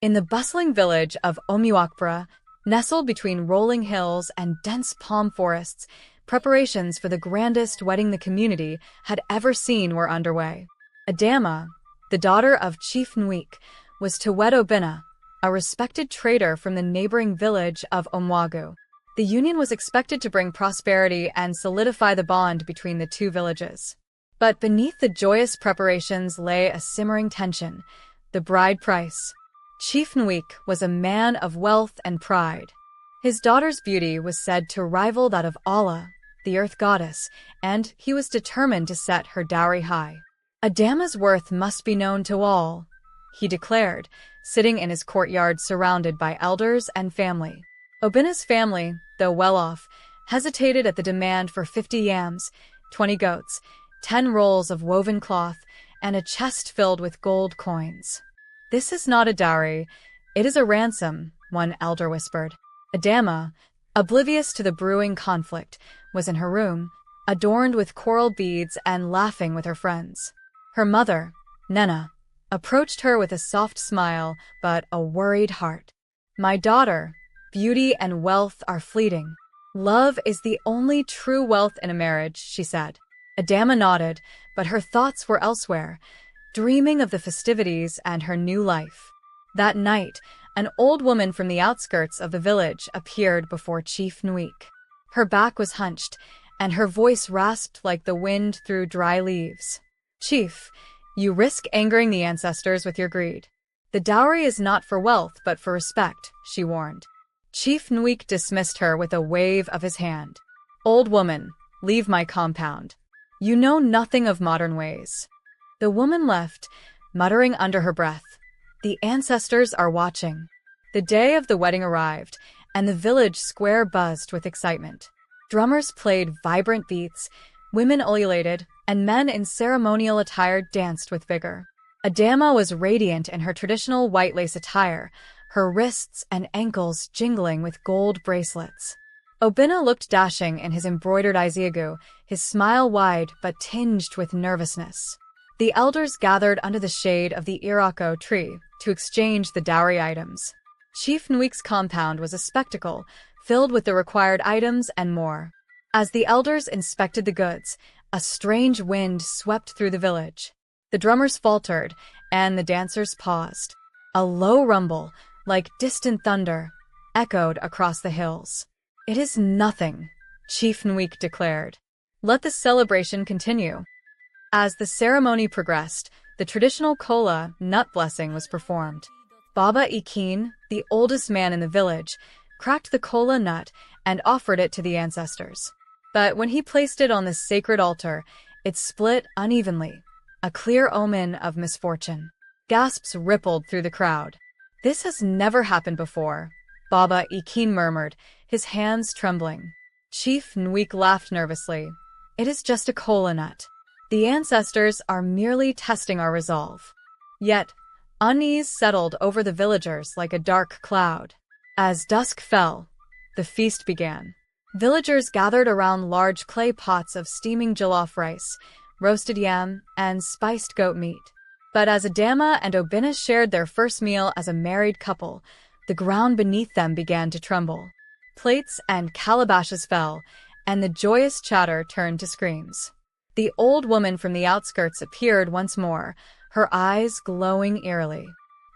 In the bustling village of Omuakpra, nestled between rolling hills and dense palm forests, preparations for the grandest wedding the community had ever seen were underway. Adama, the daughter of Chief Nwik, was to wed Obinna, a respected trader from the neighboring village of Omwagu. The union was expected to bring prosperity and solidify the bond between the two villages. But beneath the joyous preparations lay a simmering tension: the bride price. Chief Nwik was a man of wealth and pride. His daughter's beauty was said to rival that of Allah, the earth goddess, and he was determined to set her dowry high. Adama's worth must be known to all, he declared, sitting in his courtyard surrounded by elders and family. Obinna's family, though well off, hesitated at the demand for 50 yams, 20 goats, 10 rolls of woven cloth, and a chest filled with gold coins. "This is not a dowry, it is a ransom," one elder whispered. Adama, oblivious to the brewing conflict, was in her room, adorned with coral beads and laughing with her friends. Her mother, Nena, approached her with a soft smile but a worried heart. "My daughter, beauty and wealth are fleeting. Love is the only true wealth in a marriage," she said. Adama nodded, but her thoughts were elsewhere, dreaming of the festivities and her new life. That night, an old woman from the outskirts of the village appeared before Chief Nwik. Her back was hunched, and her voice rasped like the wind through dry leaves. "Chief, you risk angering the ancestors with your greed. The dowry is not for wealth but for respect," she warned. Chief Nwik dismissed her with a wave of his hand. "Old woman, leave my compound. You know nothing of modern ways." The woman left, muttering under her breath, "The ancestors are watching." The day of the wedding arrived, and the village square buzzed with excitement. Drummers played vibrant beats, women ululated, and men in ceremonial attire danced with vigor. Adama was radiant in her traditional white lace attire, her wrists and ankles jingling with gold bracelets. Obinna looked dashing in his embroidered iziagu, his smile wide but tinged with nervousness. The elders gathered under the shade of the irako tree to exchange the dowry items. Chief Nwik's compound was a spectacle, filled with the required items and more. As the elders inspected the goods, a strange wind swept through the village. The drummers faltered, and the dancers paused. A low rumble, like distant thunder, echoed across the hills. "It is nothing," Chief Nwik declared. "Let the celebration continue." As the ceremony progressed, the traditional kola nut blessing was performed. Baba Ikin, the oldest man in the village, cracked the kola nut and offered it to the ancestors. But when he placed it on the sacred altar, it split unevenly, a clear omen of misfortune. Gasps rippled through the crowd. "This has never happened before," Baba Ikin murmured, his hands trembling. Chief Nwik laughed nervously. "It is just a kola nut. The ancestors are merely testing our resolve." Yet, unease settled over the villagers like a dark cloud. As dusk fell, the feast began. Villagers gathered around large clay pots of steaming jollof rice, roasted yam, and spiced goat meat. But as Adama and Obinna shared their first meal as a married couple, the ground beneath them began to tremble. Plates and calabashes fell, and the joyous chatter turned to screams. The old woman from the outskirts appeared once more, her eyes glowing eerily.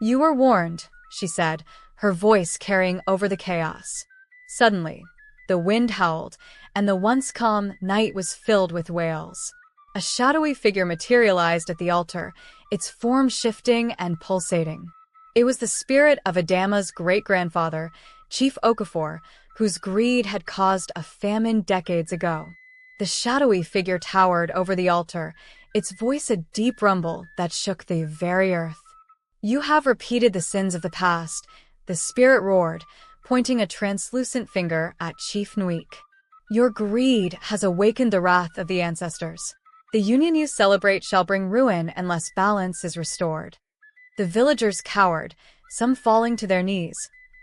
"You were warned," she said, her voice carrying over the chaos. Suddenly, the wind howled, and the once calm night was filled with wails. A shadowy figure materialized at the altar, its form shifting and pulsating. It was the spirit of Adama's great-grandfather, Chief Okafor, whose greed had caused a famine decades ago. The shadowy figure towered over the altar, its voice a deep rumble that shook the very earth. "You have repeated the sins of the past," the spirit roared, pointing a translucent finger at Chief Nwik. "Your greed has awakened the wrath of the ancestors. The union you celebrate shall bring ruin unless balance is restored." The villagers cowered, some falling to their knees,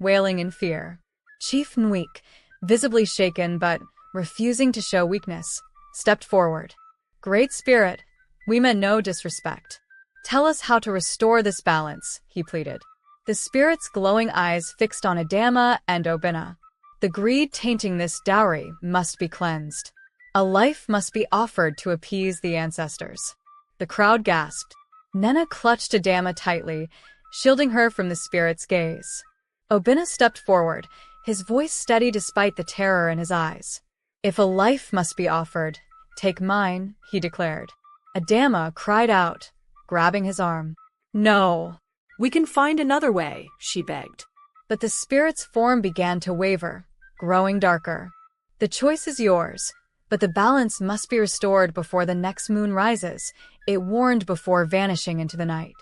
wailing in fear. Chief Nwik, visibly shaken but refusing to show weakness, stepped forward. "Great Spirit, we meant no disrespect. Tell us how to restore this balance," he pleaded. the spirit's glowing eyes fixed on Adama and Obinna. The greed tainting this dowry must be cleansed. A life must be offered to appease the ancestors. The crowd gasped. Nena clutched Adama tightly, shielding her from the spirit's gaze. Obinna stepped forward, his voice steady despite the terror in his eyes. "If a life must be offered, take mine," he declared. Adama cried out, grabbing his arm. "No." "We can find another way," she begged. But the spirit's form began to waver, growing darker. "The choice is yours, but the balance must be restored before the next moon rises," it warned before vanishing into the night.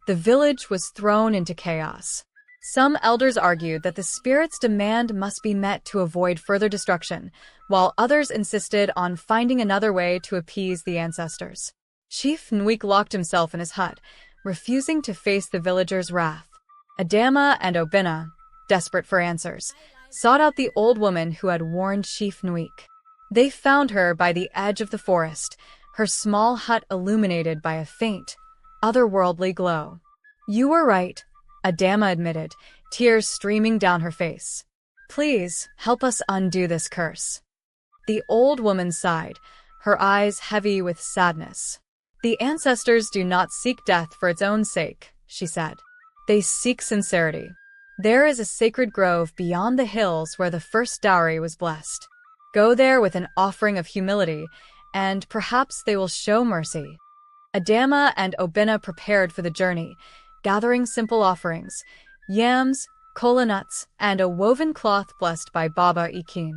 The village was thrown into chaos. Some elders argued that the spirit's demand must be met to avoid further destruction, while others insisted on finding another way to appease the ancestors. Chief Nweek locked himself in his hut, refusing to face the villagers' wrath. Adama and Obinna, desperate for answers, sought out the old woman who had warned Chief Nweek. They found her by the edge of the forest, her small hut illuminated by a faint, otherworldly glow. "You were right," Adama admitted, tears streaming down her face. "Please, help us undo this curse." The old woman sighed, her eyes heavy with sadness. "The ancestors do not seek death for its own sake," she said. "They seek sincerity. There is a sacred grove beyond the hills where the first dowry was blessed. Go there with an offering of humility, and perhaps they will show mercy." Adama and Obinna prepared for the journey, gathering simple offerings, yams, kola nuts, and a woven cloth blessed by Baba Ikin.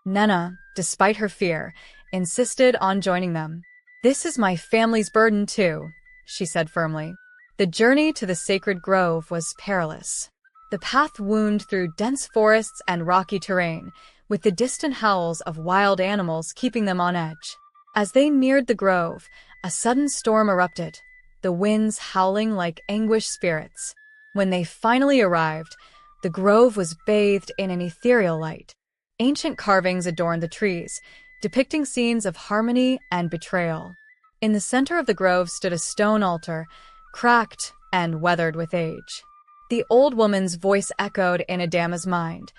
Nena, despite her fear, insisted on joining them. "This is my family's burden too," she said firmly. The journey to the sacred grove was perilous. The path wound through dense forests and rocky terrain, with the distant howls of wild animals keeping them on edge. As they neared the grove, a sudden storm erupted, the winds howling like anguished spirits. When they finally arrived, the grove was bathed in an ethereal light. Ancient carvings adorned the trees, depicting scenes of harmony and betrayal. In the center of the grove stood a stone altar, cracked and weathered with age. The old woman's voice echoed in Adama's mind,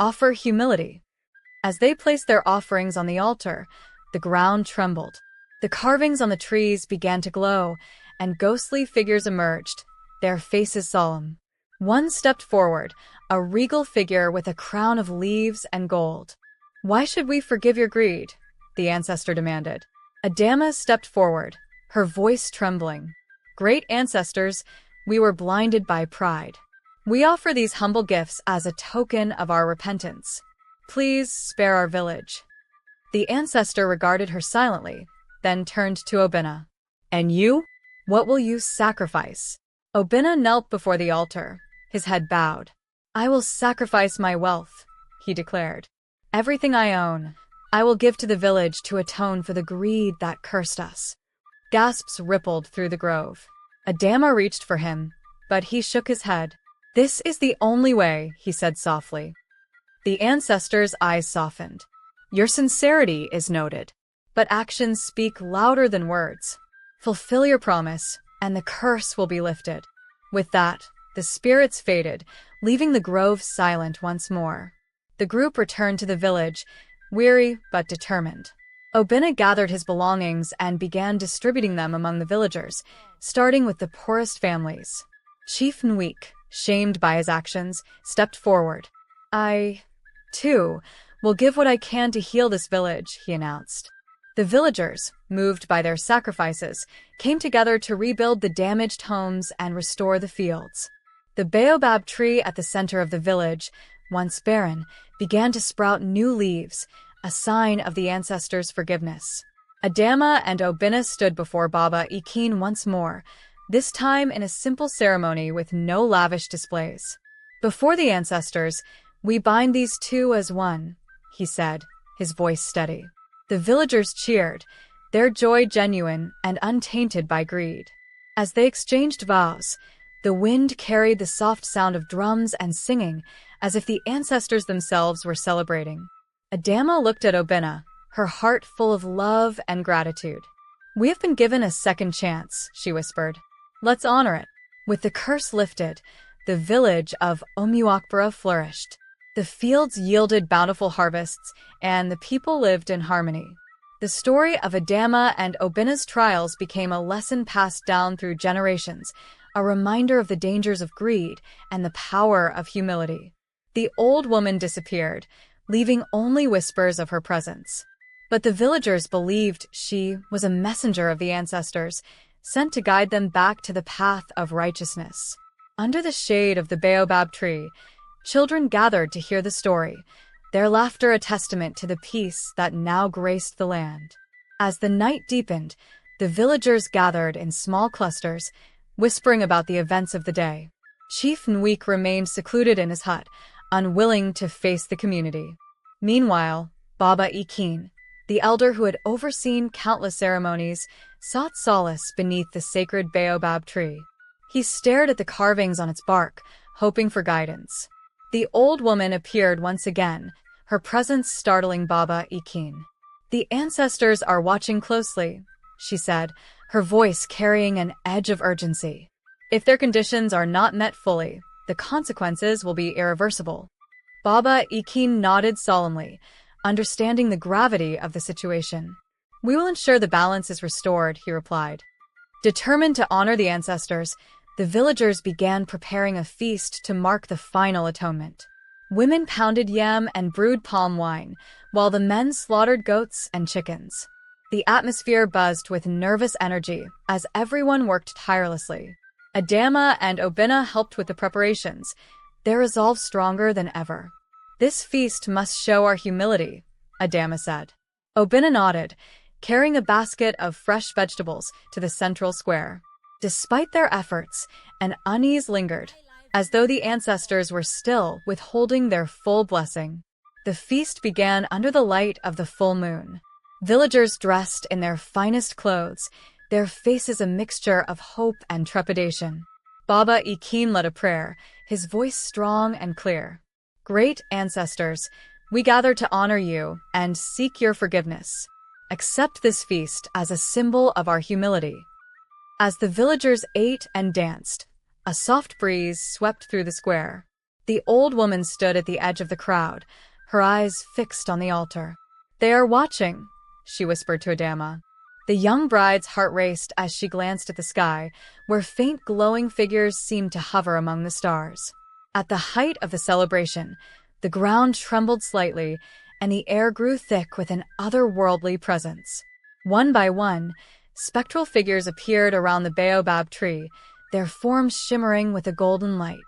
"Offer humility." As they placed their offerings on the altar, the ground trembled. The carvings on the trees began to glow, and ghostly figures emerged, their faces solemn. One stepped forward, a regal figure with a crown of leaves and gold. "Why should we forgive your greed?" the ancestor demanded. Adama stepped forward, her voice trembling. "Great ancestors, we were blinded by pride. We offer these humble gifts as a token of our repentance. Please spare our village." The ancestor regarded her silently, then turned to Obinna. "And you? What will you sacrifice?" Obinna knelt before the altar, his head bowed. "I will sacrifice my wealth," he declared. "Everything I own, I will give to the village to atone for the greed that cursed us." Gasps rippled through the grove. Adama reached for him, but he shook his head. "This is the only way," he said softly. The ancestor's eyes softened. "Your sincerity is noted, but actions speak louder than words. Fulfill your promise, and the curse will be lifted." With that, the spirits faded, leaving the grove silent once more. The group returned to the village, weary but determined. Obinna gathered his belongings and began distributing them among the villagers, starting with the poorest families. Chief Nweek, shamed by his actions, stepped forward. "I, too, will give what I can to heal this village," he announced. The villagers, moved by their sacrifices, came together to rebuild the damaged homes and restore the fields. The baobab tree at the center of the village, once barren, began to sprout new leaves, a sign of the ancestors' forgiveness. Adama and Obinna stood before Baba Ikin once more, this time in a simple ceremony with no lavish displays. "Before the ancestors, we bind these two as one," he said, his voice steady. The villagers cheered, their joy genuine and untainted by greed. As they exchanged vows, the wind carried the soft sound of drums and singing, as if the ancestors themselves were celebrating. Adama looked at Obinna, her heart full of love and gratitude. "We have been given a second chance," she whispered. "Let's honor it." With the curse lifted, the village of Omuakpura flourished. The fields yielded bountiful harvests, and the people lived in harmony. The story of Adama and Obina's trials became a lesson passed down through generations, a reminder of the dangers of greed and the power of humility. The old woman disappeared, leaving only whispers of her presence. But the villagers believed she was a messenger of the ancestors, sent to guide them back to the path of righteousness. Under the shade of the baobab tree, children gathered to hear the story, their laughter a testament to the peace that now graced the land. As the night deepened, the villagers gathered in small clusters, whispering about the events of the day. Chief Nwik remained secluded in his hut, unwilling to face the community. Meanwhile, Baba Ikin, the elder who had overseen countless ceremonies, sought solace beneath the sacred baobab tree. He stared at the carvings on its bark, hoping for guidance. The old woman appeared once again, her presence startling Baba Ikin. "The ancestors are watching closely," she said, her voice carrying an edge of urgency. "If their conditions are not met fully, the consequences will be irreversible." Baba Ikin nodded solemnly, understanding the gravity of the situation. "We will ensure the balance is restored," he replied. Determined to honor the ancestors, the villagers began preparing a feast to mark the final atonement. Women pounded yam and brewed palm wine, while the men slaughtered goats and chickens. The atmosphere buzzed with nervous energy as everyone worked tirelessly. Adama and Obina helped with the preparations, their resolve stronger than ever. "This feast must show our humility," Adama said. Obina nodded, carrying a basket of fresh vegetables to the central square. Despite their efforts, an unease lingered, as though the ancestors were still withholding their full blessing. The feast began under the light of the full moon. Villagers dressed in their finest clothes, their faces a mixture of hope and trepidation. Baba Ikin led a prayer, his voice strong and clear. "Great ancestors, we gather to honor you and seek your forgiveness. Accept this feast as a symbol of our humility." As the villagers ate and danced, a soft breeze swept through the square. The old woman stood at the edge of the crowd, her eyes fixed on the altar. "They are watching," she whispered to Adama. The young bride's heart raced as she glanced at the sky, where faint glowing figures seemed to hover among the stars. At the height of the celebration, the ground trembled slightly, and the air grew thick with an otherworldly presence. One by one, spectral figures appeared around the baobab tree, their forms shimmering with a golden light.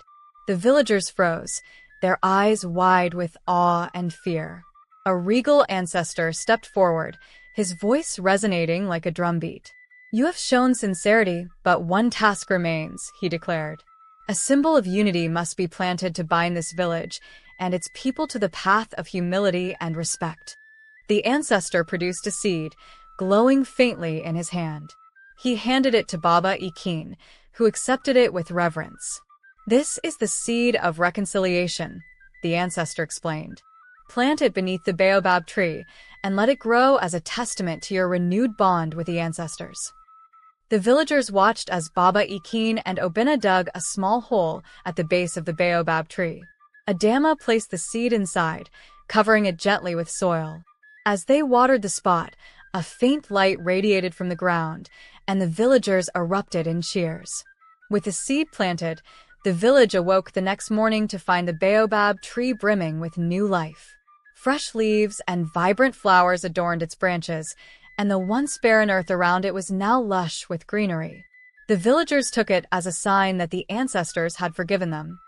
The villagers froze, their eyes wide with awe and fear. A regal ancestor stepped forward, his voice resonating like a drumbeat. "You have shown sincerity, but one task remains," he declared. "A symbol of unity must be planted to bind this village and its people to the path of humility and respect." The ancestor produced a seed, glowing faintly in his hand. He handed it to Baba Ikin, who accepted it with reverence. "This is the seed of reconciliation," the ancestor explained. "Plant it beneath the baobab tree and let it grow as a testament to your renewed bond with the ancestors." The villagers watched as Baba Ikin and Obina dug a small hole at the base of the baobab tree. Adama placed the seed inside, covering it gently with soil. As they watered the spot, a faint light radiated from the ground, and the villagers erupted in cheers. With the seed planted, the village awoke the next morning to find the baobab tree brimming with new life. Fresh leaves and vibrant flowers adorned its branches, and the once barren earth around it was now lush with greenery. The villagers took it as a sign that the ancestors had forgiven them.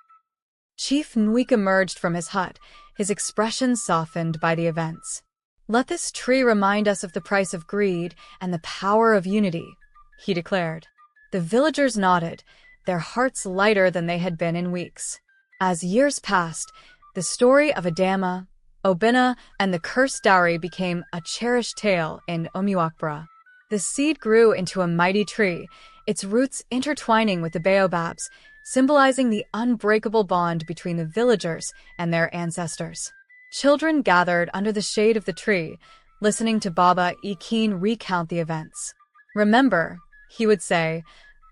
Chief Nwik emerged from his hut, his expression softened by the events. "Let this tree remind us of the price of greed and the power of unity," he declared. The villagers nodded, their hearts lighter than they had been in weeks. As years passed, the story of Adama, Obina, and the cursed dowry became a cherished tale in Omuakpura. The seed grew into a mighty tree, its roots intertwining with the baobabs, symbolizing the unbreakable bond between the villagers and their ancestors. Children gathered under the shade of the tree, listening to Baba Ikin recount the events. "Remember," he would say,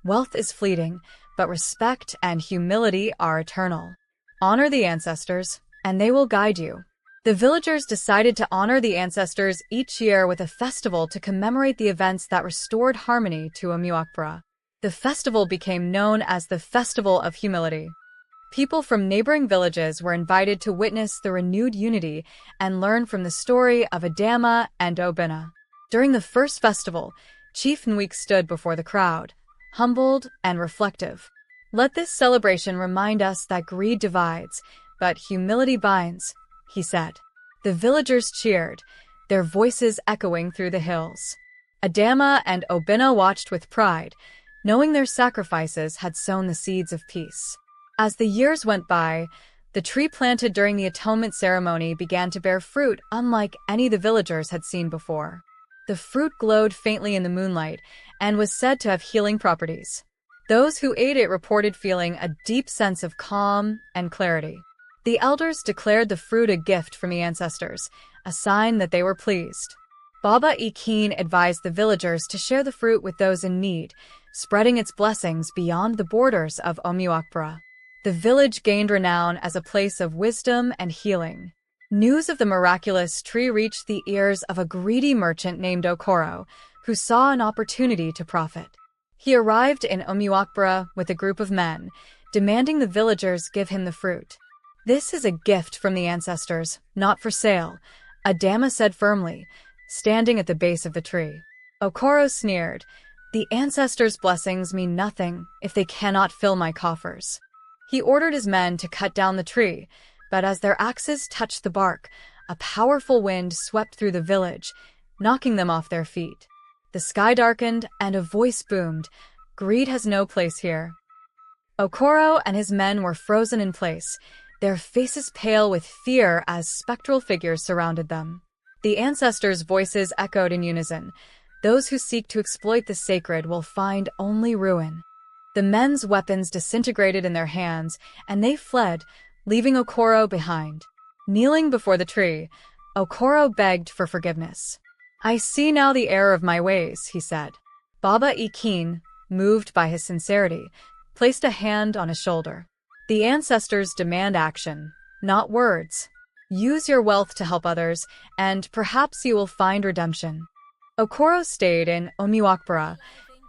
"wealth is fleeting, but respect and humility are eternal. Honor the ancestors, and they will guide you. The villagers decided to honor the ancestors each year with a festival to commemorate the events that restored harmony to Omiwakpura. The festival became known as the Festival of Humility. People from neighboring villages were invited to witness the renewed unity and learn from the story of Adama and Obina. During the first festival, Chief Nwik stood before the crowd, humbled and reflective. "Let this celebration remind us that greed divides, but humility binds," he said. The villagers cheered, their voices echoing through the hills. Adama and Obina watched with pride, knowing their sacrifices had sown the seeds of peace. As the years went by, the tree planted during the atonement ceremony began to bear fruit unlike any the villagers had seen before. The fruit glowed faintly in the moonlight and was said to have healing properties. Those who ate it reported feeling a deep sense of calm and clarity. The elders declared the fruit a gift from the ancestors, a sign that they were pleased. Baba Ikin advised the villagers to share the fruit with those in need, spreading its blessings beyond the borders of Omiwakpura. The village gained renown as a place of wisdom and healing. News of the miraculous tree reached the ears of a greedy merchant named Okoro, who saw an opportunity to profit. He arrived in Omiwakpura with a group of men, demanding the villagers give him the fruit. "This is a gift from the ancestors, not for sale," Adama said firmly, standing at the base of the tree. Okoro sneered, "The ancestors' blessings mean nothing if they cannot fill my coffers." He ordered his men to cut down the tree, but as their axes touched the bark, a powerful wind swept through the village, knocking them off their feet. The sky darkened and a voice boomed, "Greed has no place here." Okoro and his men were frozen in place, their faces pale with fear as spectral figures surrounded them. The ancestors' voices echoed in unison. "Those who seek to exploit the sacred will find only ruin." The men's weapons disintegrated in their hands, and they fled, leaving Okoro behind. Kneeling before the tree, Okoro begged for forgiveness. "I see now the error of my ways," he said. Baba Ikin, moved by his sincerity, placed a hand on his shoulder. "The ancestors demand action, not words. Use your wealth to help others, and perhaps you will find redemption." Okoro stayed in Omiwakpura,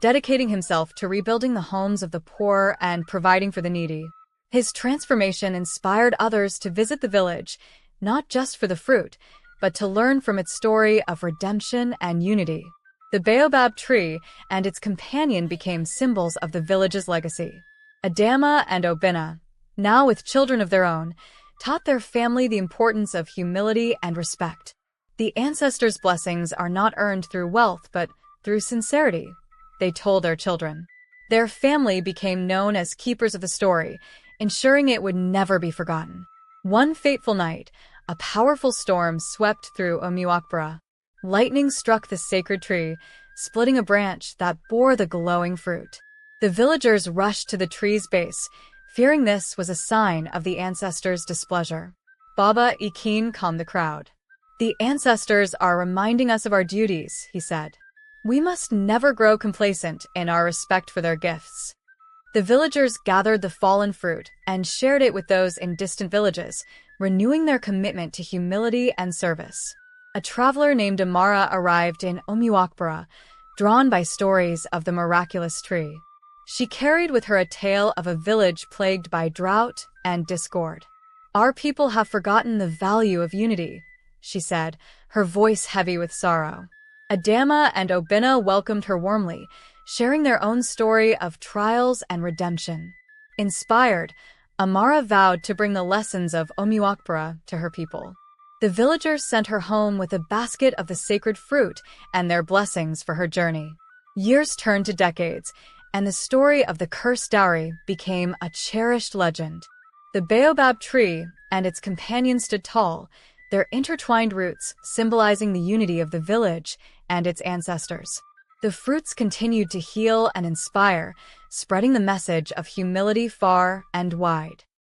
dedicating himself to rebuilding the homes of the poor and providing for the needy. His transformation inspired others to visit the village, not just for the fruit, but to learn from its story of redemption and unity. The baobab tree and its companion became symbols of the village's legacy. Adama and Obina, now with children of their own, taught their family the importance of humility and respect. The ancestors' blessings are not earned through wealth, but through sincerity, they told their children. Their family became known as keepers of the story, ensuring it would never be forgotten. One fateful night, a powerful storm swept through Omiwakpura. Lightning struck the sacred tree, splitting a branch that bore the glowing fruit. The villagers rushed to the tree's base, fearing this was a sign of the ancestors' displeasure. Baba Ikin calmed the crowd. "The ancestors are reminding us of our duties," he said. "We must never grow complacent in our respect for their gifts." The villagers gathered the fallen fruit and shared it with those in distant villages, renewing their commitment to humility and service. A traveler named Amara arrived in Omiwakpura, drawn by stories of the miraculous tree. She carried with her a tale of a village plagued by drought and discord. "Our people have forgotten the value of unity," she said, her voice heavy with sorrow. Adama and Obina welcomed her warmly, sharing their own story of trials and redemption. Inspired, Amara vowed to bring the lessons of Omiwakpura to her people. The villagers sent her home with a basket of the sacred fruit and their blessings for her journey. Years turned to decades, and the story of the cursed dowry became a cherished legend. The baobab tree and its companion stood tall, their intertwined roots symbolizing the unity of the village and its ancestors. The fruits continued to heal and inspire, spreading the message of humility far and wide.